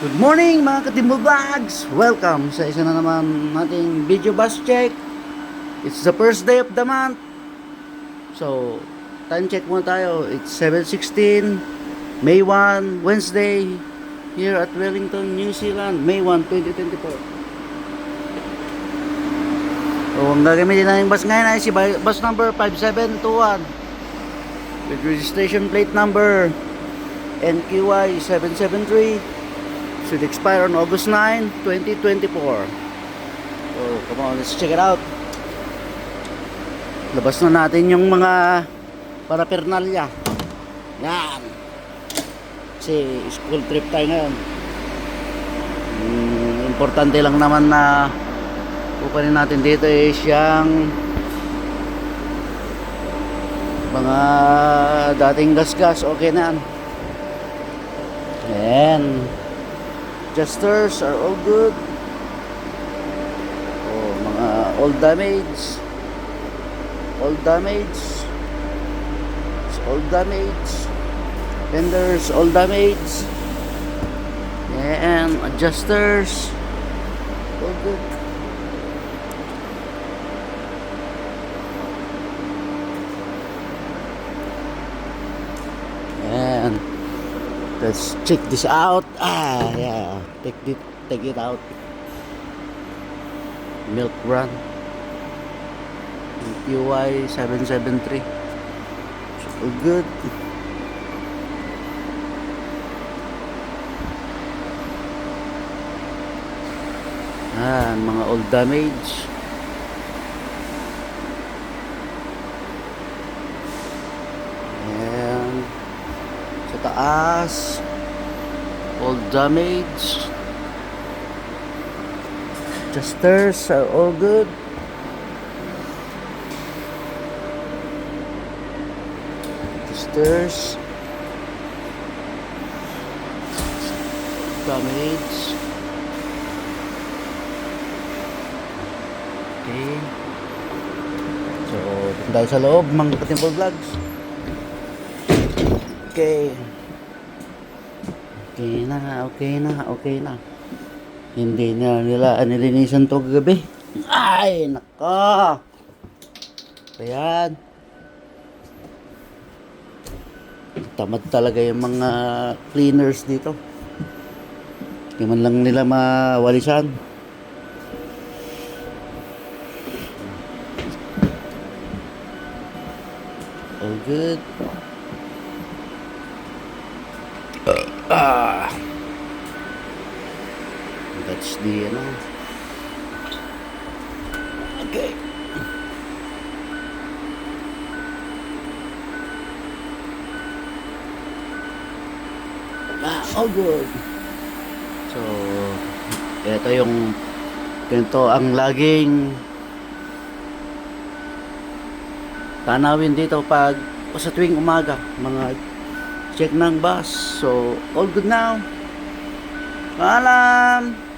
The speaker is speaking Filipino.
Good morning mga Katimbo Vlogs! Welcome sa isa na naman nating video bus check. It's the first day of the month. So, time check muna tayo. It's 7:16, May 1, Wednesday, here at Wellington, New Zealand, May 1, 2024. So, ang gagamitin natin bus ngayon ay si bus number 5721 with registration plate number NQY 773. Should expire on August 9, 2024. So, come on, let's check it out. Labas na natin yung mga parapernalya. Yan. Kasi school trip tayo ngayon. Importante lang naman na kukunin natin dito is yung mga dating gas-gas. Okay na yan. Ayan. Adjusters are all good. Oh, mga all damage. All damage. It's all damage. Fenders all damage. And adjusters all good. And let's check this out. Yeah. Take it out. Milk run. QY 773. It's all good. Mga old damage. And sa taas, all damage. Adjusters are all good. Adjusters. Damage. Okay. So, dahil sa loob, mga Katimbo Vlogs. Okay. Okay na. Hindi na nila nilinisan to kagabi. Ay, nako. Ayan. Tamad talaga yung mga cleaners dito. Hindi man lang nila mawalisan. All good. That's the okay. All good. So, ganito ang laging tanawin dito pag sa tuwing umaga, mga check ng bus. So, all good now. Paalam!